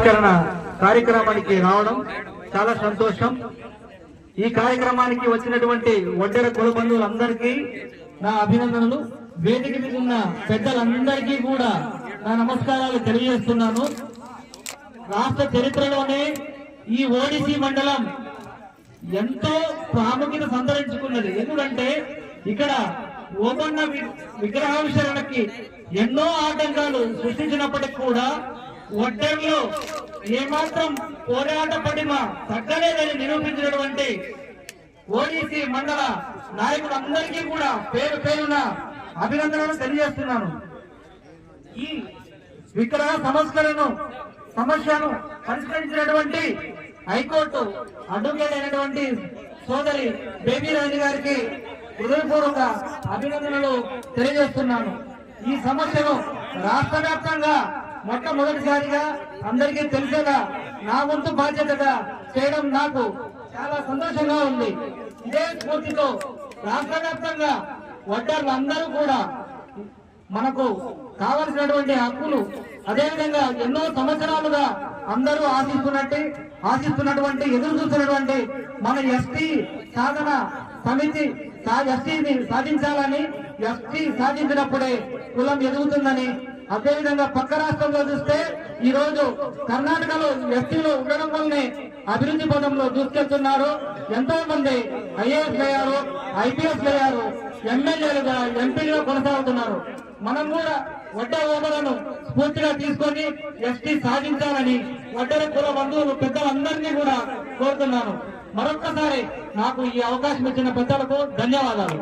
ఆవిష్కరణ కార్యక్రమానికి రావడం చాలా సంతోషం। ఈ కార్యక్రమానికి వచ్చినటువంటి ఒడ్డెర కుల బంధువులందరికీ నా అభినందనలు। వేదిక మీద ఉన్న పెద్దలందరికీ కూడా నా నమస్కారాలు తెలియజేస్తున్నాను। రాష్ట్ర చరిత్రలోనే ఈ ఓడిసి మండలం ఎంతో ప్రాముఖ్యత సంతరించుకున్నది। ఎందుకంటే ఇక్కడ ఓమన్న విగ్రహావిష్కరణకి ఎన్నో ఆటంకాలు సృష్టించినప్పటికీ కూడా ఒడ్డెర్లో ఏమాత్రం పోరాట పడిమ తగ్గలేదని నిరూపించినటువంటి ఓడిసి మండల నాయకులందరికీ కూడా పేరు పేరున అభినందనలు తెలియజేస్తున్నాను। ఈ విగ్రహ సమస్యను పరిష్కరించినటువంటి హైకోర్టు అడ్వకేట్ అయినటువంటి సోదరి బేబీ రాణి గారికి హృదయపూర్వక అభినందనలు తెలియజేస్తున్నాను। ఈ సమస్యను రాష్ట్ర వ్యాప్తంగా మొట్టమొదటిసారిగా అందరికీ తెలిసేలా నా వంతు బాధ్యతగా చేయడం నాకు చాలా సంతోషంగా ఉంది। ఇదే స్ఫూర్తితో రాష్ట్ర వ్యాప్తంగా ఒడ్డర్లందరూ కూడా మనకు కావలసినటువంటి హక్కులు అదేవిధంగా ఎన్నో సంవత్సరాలుగా అందరూ ఆశిస్తున్నటువంటి ఎదురు చూస్తున్నటువంటి మన ఎస్టీ సాధన సమితి ఎస్టీని సాధించాలని, ఎస్టీ సాధించినప్పుడే కులం ఎదుగుతుందని, అదేవిధంగా పక్క రాష్ట్రంలో చూస్తే ఈ రోజు కర్ణాటకలో ఎస్టీలో ఉండడం వల్లనే అభివృద్ధి పదంలో దూసుకెళ్తున్నారు। ఎంతో మంది ఐఏఎస్ అయ్యారు, ఐపీఎస్ అయ్యారు, ఎమ్మెల్యేలుగా ఎంపీలుగా కొనసాగుతున్నారు। మనం కూడా ఒడ్డెర ఓబలను స్ఫూర్తిగా తీసుకొని ఎస్టీ సాధించాలని ఒడ్డెర కుల బంధువులు పెద్దలందరినీ కూడా కోరుతున్నాను। మరొక్కసారి నాకు ఈ అవకాశం ఇచ్చిన పెద్దలకు ధన్యవాదాలు।